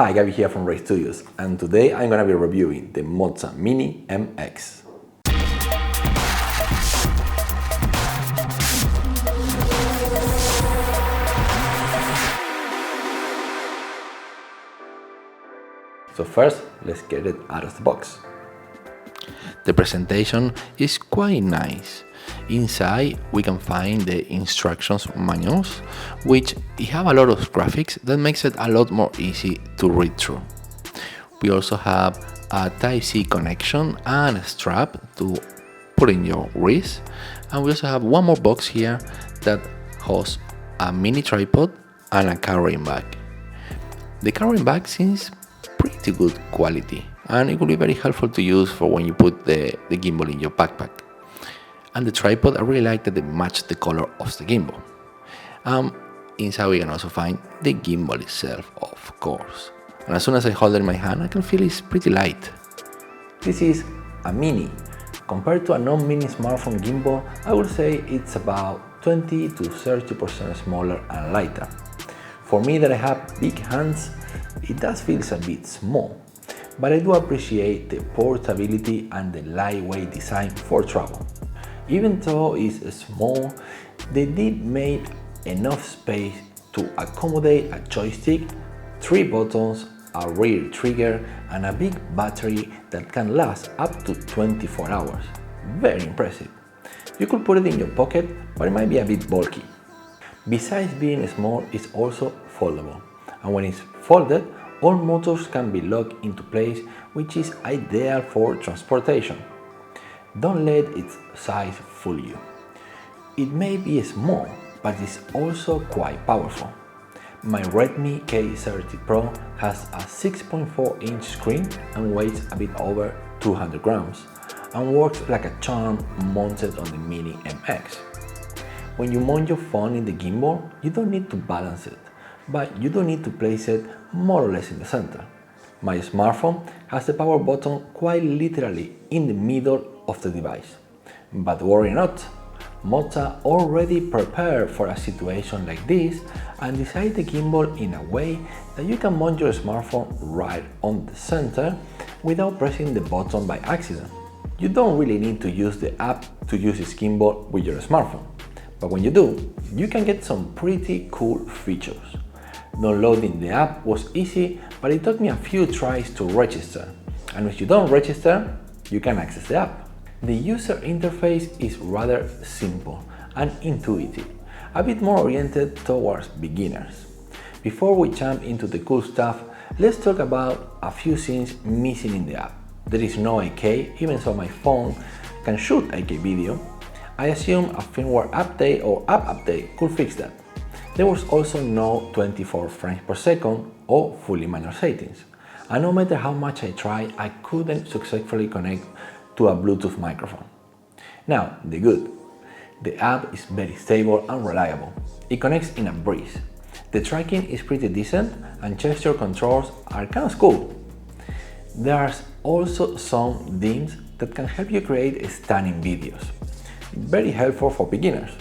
Hi, Gabby here from Ray Studios, and today I'm gonna be reviewing the Moza Mini MX. So first, let's get it out of the box. The presentation is quite nice. Inside we can find the instructions manuals, which have a lot of graphics that makes it a lot more easy to read through. We also have a Type-C connection and a strap to put in your wrist, and we also have one more box here that hosts a mini tripod and a carrying bag. The carrying bag seems pretty good quality, and it will be very helpful to use for when you put the gimbal in your backpack. And the tripod, I really like that they match the color of the gimbal. Inside we can also find the gimbal itself, of course. And as soon as I hold it in my hand, I can feel it's pretty light. This is a mini. Compared to a non-mini smartphone gimbal, I would say it's about 20 to 30% smaller and lighter. For me that I have big hands, it does feel a bit small, but I do appreciate the portability and the lightweight design for travel. Even though it's small, they did make enough space to accommodate a joystick, 3 buttons, a rear trigger, and a big battery that can last up to 24 hours. Very impressive. You could put it in your pocket, but it might be a bit bulky. Besides being small, it's also foldable, and when it's folded, all motors can be locked into place, which is ideal for transportation. Don't let its size fool you. It may be small, but it's also quite powerful. My Redmi K30 Pro has a 6.4-inch screen and weighs a bit over 200 grams, and works like a charm mounted on the Mini MX. When you mount your phone in the gimbal, you don't need to balance it, but you do need to place it more or less in the center. My smartphone has the power button quite literally in the middle of the device. But worry not, Moza already prepared for a situation like this and designed the gimbal in a way that you can mount your smartphone right on the center without pressing the button by accident. You don't really need to use the app to use this gimbal with your smartphone, but when you do, you can get some pretty cool features. Downloading the app was easy, but it took me a few tries to register, and if you don't register, you can access the app. The user interface is rather simple and intuitive, a bit more oriented towards beginners. Before we jump into the cool stuff, let's talk about a few things missing in the app. There is no 8K, even though my phone can shoot 8K video. I assume a firmware update or app update could fix that. There was also no 24 frames per second or fully manual settings, and no matter how much I tried, I couldn't successfully connect to a Bluetooth microphone. Now, the good. The app is very stable and reliable. It connects in a breeze. The tracking is pretty decent, and gesture controls are kind of cool. There's also some themes that can help you create stunning videos. Very helpful for beginners.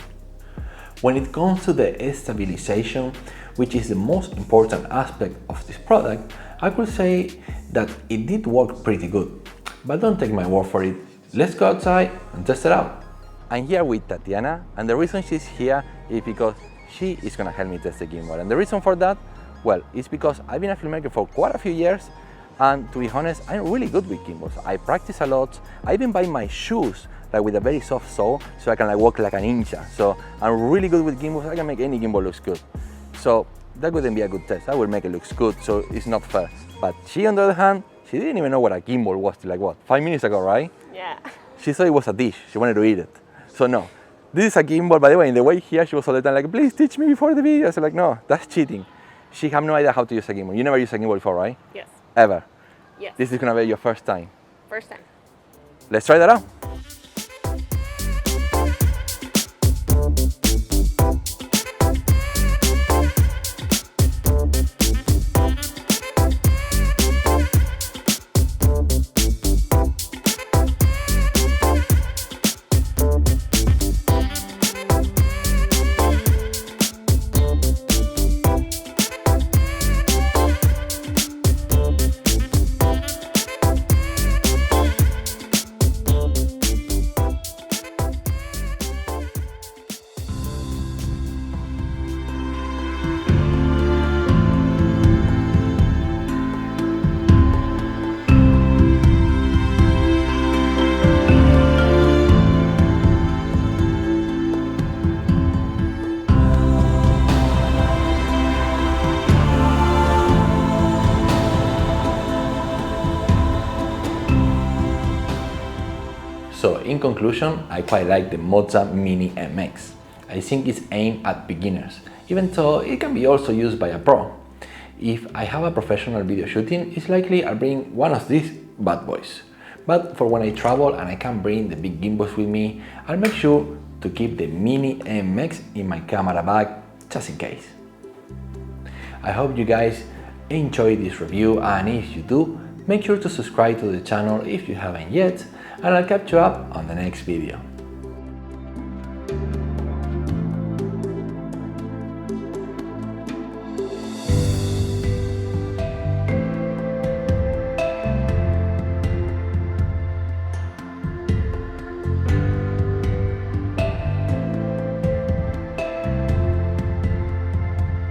When it comes to the stabilization, which is the most important aspect of this product, I could say that it did work pretty good. But don't take my word for it. Let's go outside and test it out. I'm here with Tatiana, and the reason she's here is because she is gonna help me test the gimbal. And the reason for that, well, it's because I've been a filmmaker for quite a few years, and to be honest, I'm really good with gimbals. I practice a lot. I even buy my shoes like with a very soft sole, so I can walk like a ninja. So I'm really good with gimbals. I can make any gimbal looks good. So that wouldn't be a good test. I will make it look good, so it's not fair. But she, on the other hand, she didn't even know what a gimbal was till like what, 5 minutes ago, right? Yeah. She thought it was a dish. She wanted to eat it. So no, this is a gimbal. By the way, in the way here, she was all the time like, please teach me before the video. So like, no, that's cheating. She had no idea how to use a gimbal. You never used a gimbal before, right? Yes. Ever? Yes. This is gonna be your first time. First time. Let's try that out. So in conclusion, I quite like the Moza Mini MX. I think it's aimed at beginners, even though it can be also used by a pro. If I have a professional video shooting, it's likely I'll bring one of these bad boys. But for when I travel and I can't bring the big gimbals with me, I'll make sure to keep the Mini MX in my camera bag just in case. I hope you guys enjoyed this review, and if you do, make sure to subscribe to the channel if you haven't yet, and I'll catch you up on the next video.